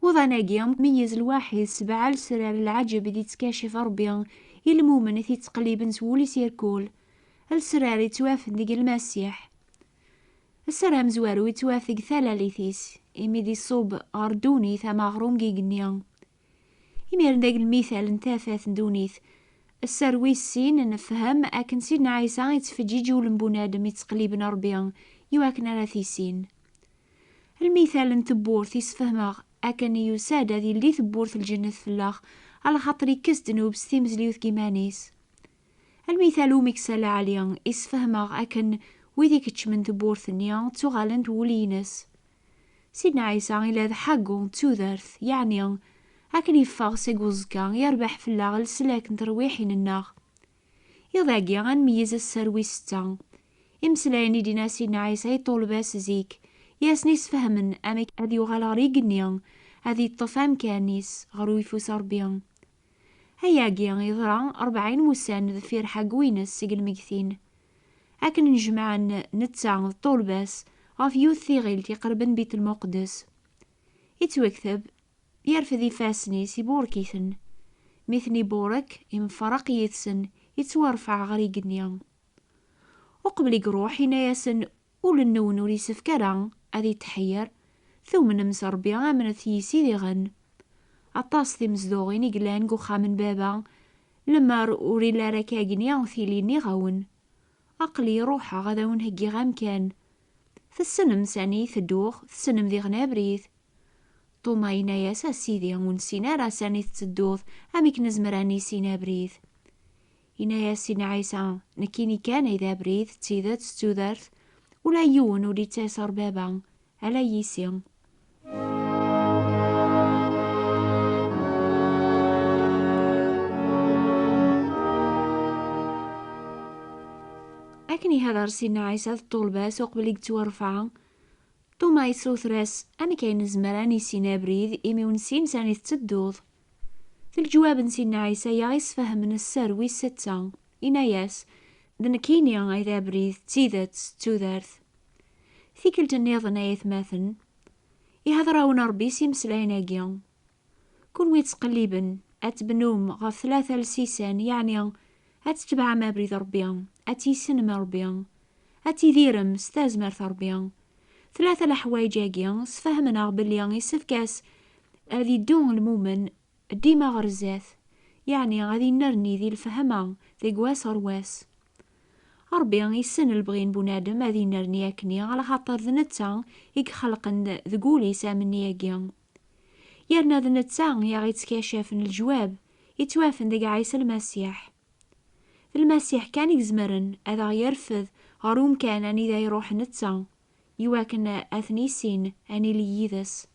وضناقي ميز الواحد 7 لسرار العجب دي تكاشف ربي المؤمن في تقليب سولي سيركول السرار يتوافد ديك المسيح. السرار مزوارو يتوافق ثلاليثيس إمي دي صوب غردوني ثما غروم جيجنيا. إمير داك المثال نتافات ندونيث السروي السين نفهم أكن سيدنا عيسى يتفجي جول بنادم يتقليب ربي يواكن على ثيسين. المثال نتبورث يسفهمغ أكن يساد ذي اللي تبورث الجنة فلاخ على خاطر يكس دنوب ستيمزليوث كيمانيس. المثال مكسل عليا يسفهمغ أكن ويديك تشمن تبورث نيا تغالنت ولينس. سيدنا عيسى إلا حقو تودرث يعني أكن يفاغ سيقوزكا يربح فلاغ لسلاك نترويحين الناغ. يضاقيا غنميز السروي ستة إمسلايني دينا سيدنا عيسى يطول باس زيك ياسنيس فهمن أمك أذي وغالاري قنيا أذي الطفام كانيس غروي فوس ربيان. هيا قيان يضرا 40 موسان ذفير حق وينس سيق المكثين. أكن نجمع نتسع طول باس غاف يوثي غيلتي قربن بيت المقدس. يتوكثب يرفذ يفاسنيس يبوركيثن مثني بورك يمفرق يثسن يتورفع غري قنيا. وقبل يقروح ينايسن أول النون وريسف كران أذي تحير ثم نمس ربي من ثيسي ذي غن أطاس ذي مزدوغين يقلان قوخا من بابا لما روري لاركا قنيا ثيليني غون أقلي روحا غدا ونهجي غام كان السنم ساني ثدوخ السنم ذي غنا بريث طوما يناياسا سيدي ونسينا راساني تدوث أميك نزمراني سينا بريث. إنايا سينا عيسى نكيني كان إذا بريث تيذات ستودرث ولا يون ولي تاسر بابا على يسيم. أكني هذا سينا عيسى الطلباس وقبل يتورفع توما يسوث راس أنا كاين زمراني سينا بريد إمي ونسين ساني تدوض. في الجواب نسينا عيسى يغيس فهم من السروي الستة إناياس دنكيني إذا بريد تيذات تودرث ثيكل تنيض نايث ماثن يهضراون ربي سيمسلايناكيا كون ويتقليبن أتبنوم غف 3 لسيسان يعني أتتبع ما بريد ربيان أتيسن ما ربيان أتيذيرم ستازمر ربيان 3 الحوايج هاكيا سفهمنا بلي يسفكاس هذي دون المؤمن ديما غرزاث يعني غادي نرني ذي الفهمة ذي قواس رواس ربي يسن البغين بنادم هذي نرني أكني على خاطر ذنتا يخلقن ذقولي سامني ياكيا يرنا ذنتا يغي تكاشفن الجواب يتوافن ذي عيسى المسيح. المسيح كان يزمرن هذا يرفض غروم كان أني ذا يروح نتا يواكن أثنيسين أني ليذس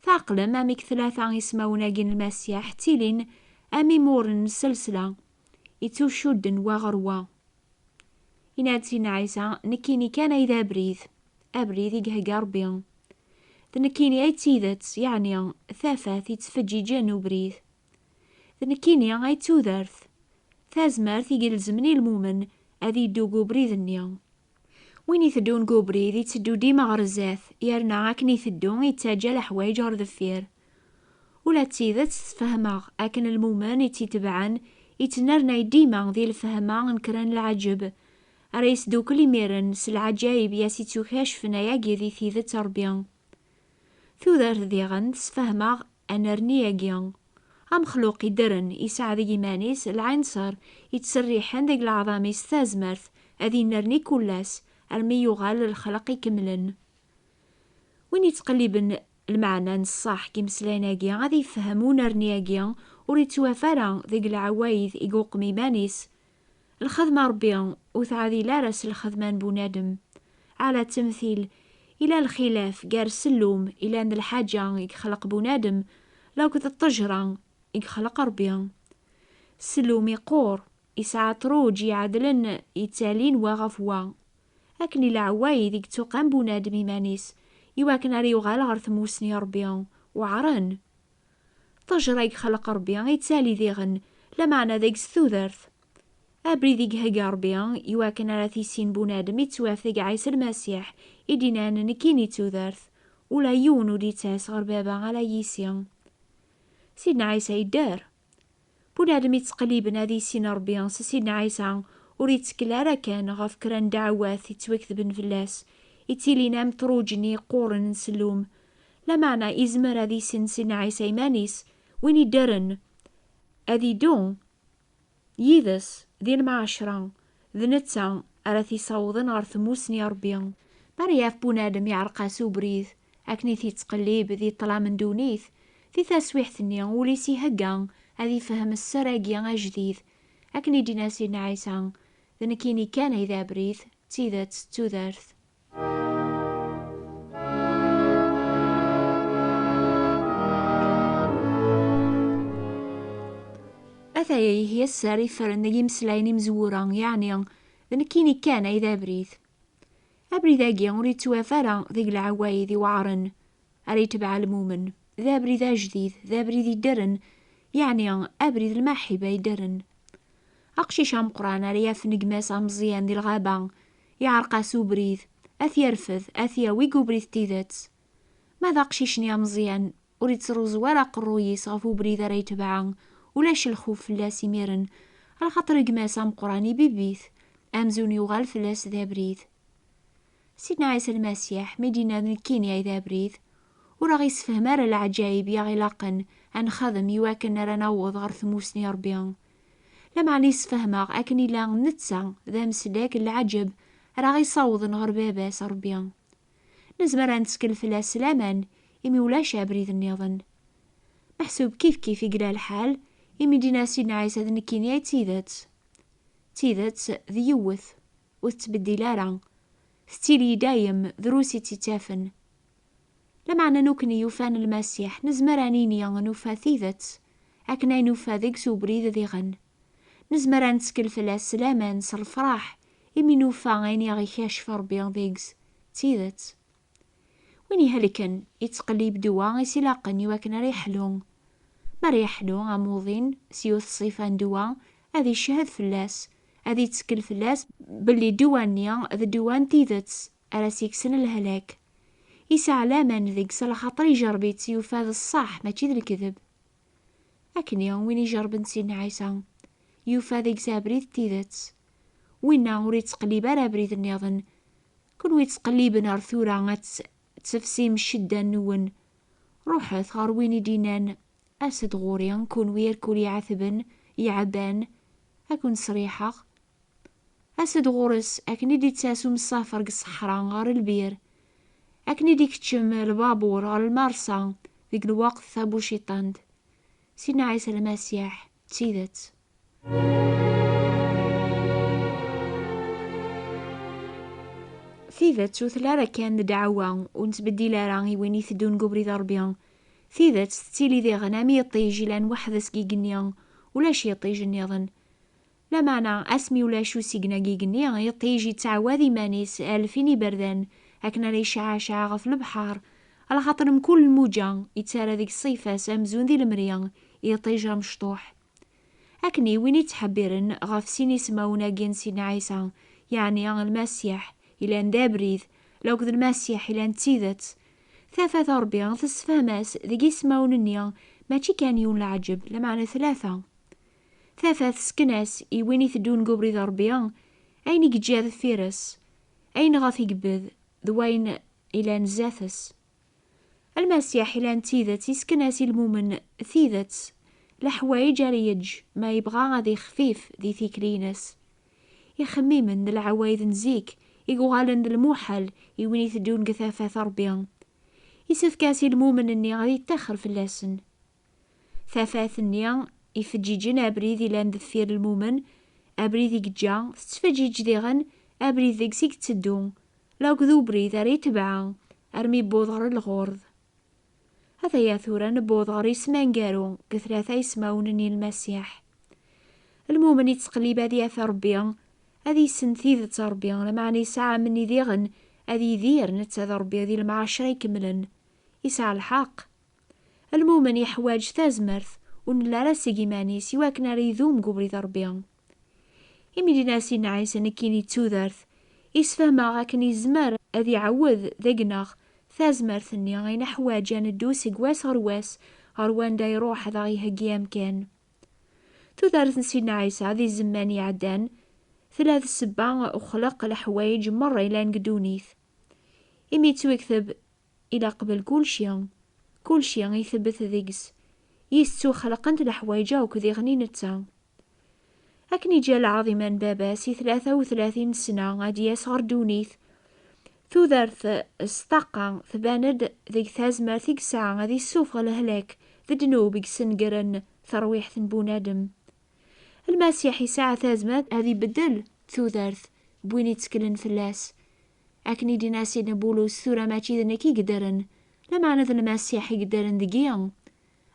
ثاقلم أميك 3 يسمونا جين المسيح تيلين أمي مورن السلسلة يتوشدن وغروا. إناتينا عيسى نكيني كان إذا أبريذ يقهق ربيان ذنكيني أي تيذت يعني ثافات يتفجي جانو بريذ ذنكيني أي توذرث ثازمرث يقلزمني المؤمن أذي يدوقو بريذ النيا وين يثدون قوبريذ يتدو ديما غرزاث يرنا عاكني يثدون يتاجى لحوايج غر ذفير ولا تيذت تفهمغ أكن المؤمن يتتبعن يتنرنا ديما ذي الفهمة نكران العجب أريس دو كل ميرن سالعجايب ياسي توكاشفنا ياقي ذي ثيذت ربيان ثوذر ذي غن تسفهمغ أنرني ياقيان أم خلوق يدرن يسعى ذي مانيس العنصر يتسريحن ذي العظام يستازمرث أذي نرني كلاس أرمي يغال الخلق يكملن وين يتقلبن المعنى نصاح كيمسلايناكيا غادي يفهمون رنياكيا وريتوافرا ذيك العوايد يقوق ميمانيس الخدمة ربيا وثعذي لا راس الخدمان بنادم على تمثيل إلى الخلاف قار سلوم إلى أن الحاجة يخلق بنادم لو كنت الطجرة يخلق ربيا سلوم يقور يسعى تروج يعدلن يتالين وغفوا أكني العوايد يكتوقان بنادم يمانيس يواكن ريو غال غر ثموسني ربيان وعرن طجرة يخلق ربيان يتالي ذيغن لمعنى ذيك ثوذرث أبري ذيك هقا ربيان يواكن على ثيسين بنادم يتواف ذيك عيسى المسيح يدينان نكيني توذرث ولا يون ودي تاس غير بابا على يسيا. سيدنا عيسى يدار بنادم يتقليبن هذه سين ربي سيدنا عيسى وريتكل على كان غاف كران دعوات يتوكذبن فلاس يتيلينا متروجني قورن نسلوم. لا معنى إزمر هذه سيدنا عيسى يمانيس وين يدارن هذه دون يذس ذي المعاشرة ذي نتا أراثي صوضن غير ثموسني ربي. مرياف بنادم يعرقاس وبريث أكني تقليب ذي طلع من دونيث ذي تسويح ثنيا وليسي هقان هذي فهم السراقيا جديد أكني دينا سيدنا عيسى ذنكيني كان إذا بريث تيذات تودارث. أثايا هي الساري فرن يمسلايني مزورا يعني ذنكيني كان إذا بريث أبريذاقيا وريد توافرا ذيق العواي ذي وعرن أري تبع المؤمن ذا بريذا جديد ذا بريذي درن يعني أبريذ المحبة يدرن. أقشيش أم قران أرياف نقماس مزيان ذي الغابة يعرقاس وبريذ أث يرفث أث يويقو بريذ تيذات. ماذا أقشيشني مزيان وريد تروز ولا قرويس غفو بريذ أري تبعا ولاش الخوف لا سيميرن على خاطر قماس أم قراني بيبيث أمزوني وغال فلاس ذا بريذ. سيدنا عيسى المسيح مدينة نكيني إذا بريذ وراه يسفهم راه العجايب يا غلاقن أن خدم يواكن راه نوض غير ثموسني ربيان. لما عني يسفهمها أكني لا نتسع ذا مسلاك العجب راه يصوضن غير باباس ربيان. نزمر نتسكل فلاس لامان إمي ولاش بريذ النظن محسوب كيف يقرا الحال إمي دينا سيدنا عيسى نكيني تيذات ذي يوث وتبدي راه ستيلي دايم دروسي تتافن. لما عنا نوكني يوفان المسيح نزمرانيني نوفا ثيذت أكنا نوفا ذيك سوبريذ ذي غن نزمران تسكل فلاس سلامان الفراح إمي نوفا عيني غي كاشف ربي ذيكس تيذت. ويني هلكن يتقليب دوا يسيلاقن يواكن ريحلون ما ريحلون عموضين سيوث صيفان دوا هذي الشهد فلاس هذي تسكل فلاس باللي دوانيا ذا دوان تيذت على سيكسن الهلاك يسعى لامان ذيك سلا خاطر يجربي تيوفا ذا الصح ماشي ذا الكذب. لكن يوم وين يجرب سيدنا عيسى يوفا ذيك سابريد تيذت وينا وريد تقليب على بريد النظن كون ويد تقليب نار ثورة تفسيم الشدة نون روحت غار وين يدينان أسد غوريا كون ويركول يعثبن يعبان أكون صريحة أسد غورس أكني دي تساسو مسافر الصحراء غار البير أكني ديك تشم البابور غار المارسا ذيك الوقت ثابو شيطاند. سيدنا عيسى المسيح تيذت. ثيذت وثلاثة كان دعوة ونتبدي لاراني وين يثدون قبري ضربيان ثيذت تيلي ذي غنامي يطيجي لان واحد سكيقنيان ولاش يطيج النظن لا معنى اسمي ولا شو سيقنا قيقنيان يطيجي تعواذي مانيس ألفيني بردان أكنا لي شعا غف البحار على خاطرهم كل موجة يتسارى ذيك الصيفة سامزون ذي المريان يطيجها مشطوح. أكني وين يتحبرن غف سيني سماونا جين سيدنا عيسى يعني المسيح إلى ندابريذ لو كذا المسيح إلى نتيذت ثلاثة ربيان تسفاماس ذي سماوننيا ماشي كان يون العجب لمعنى ثلاثة سكناس وين يثدون قبري ذا ربيان أين يجاذ فيرس أين غاثي قبذ ذوين إلى نزاثس. المسيح إلى نتيذت يسكناس المؤمن ثيذت لحوايج ريج ما يبغى غادي خفيف ذي ثيكلينس يخمي من العوايد نزيك يقوغالن الموحل وين يثدون قثافة ربيان يسف كاسي المؤمن اني غادي يتاخر في اللسن ثافاث النيا يفجي جنا أبريذي لان ذفير المؤمن أبريذي قجا تتفجي جديغن أبريذي قسيك تدون لو كذو بريذ أري تبعا أرمي بوضغر الغورض. هذا يا ثورا بوضغر يسمان قارو كثلاثة يسماونني المسيح. المؤمن يتقليب هذي أثر ربيان هذي سنثيذة ربيان لمعني ساعة مني ذيغن هذي ذير نتساذ ربي ذي المعاشرة يكملن يسعى الحق. المؤمن يحواج ثازمرث ونلا راسي جيماني سواكنا ريذوم قبري ضربيان. يمي ناسي نعيس نكيني تودرث يسفهما غاكني زمر أذي عوذ ذقناغ تازمرثني غينا حواجا ندوس قواس غرواس غروان دا يروح ذا يهقي أمكان. تودارت سيدنا عيسى ذي الزمان يعدان 3 سبع أخلق الحوايج مرة إلى نقدونيث. إمي توكتب إلى قبل كل شي يثبت ذيقس يستو خلقنت الحوايج وكذي غني نتا. أكني جا العظيما باباسي 33 سنة غادي يصغر دونيث. تودارت استقى ثباند ذيك ثازمر ثيك ساعة غادي السوف الهلاك ذي دنوب يكسنقرن ثرويح بونادم. المسيحي ساعة ثازمات هذي بدل تودارت بوين يتسكلن فلاس. أكني دينا سيدنا بولوس ثورة ماشي ذنكي قدرن لا معنى ذا المسيحي قدرن دقيقا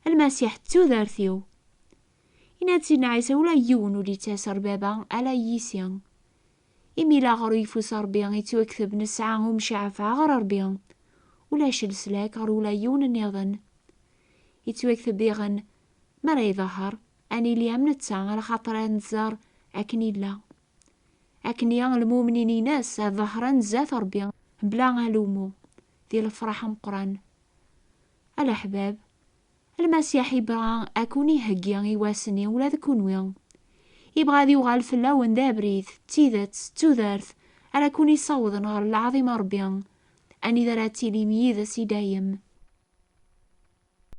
المسيح تودارثيو. إنا سيدنا عيسى ولا يون ولي تاسر بابا على يسيان. إمي لا غريفو صار بيان يتوكثب نسعاهم مشعفا غرر بيان ولا شلسلاك غر ولا يون النظن يتوكثب بيغن مرا يظهر أني ليام نتسا على خاطر نزار أكني لا أكني المؤمنين ناس ظهرا زات ربيان بلا غالومو ذي الفرح مقران. الأحباب المسيح يبغى أكوني هقيان يواسني ولا ذكون ويان يبغى ذي وغال فلاون ذا بريث تيذت تودارث على كوني صوض نغر العظيم ربيان أني ذراتي لي ميذا سي دايم.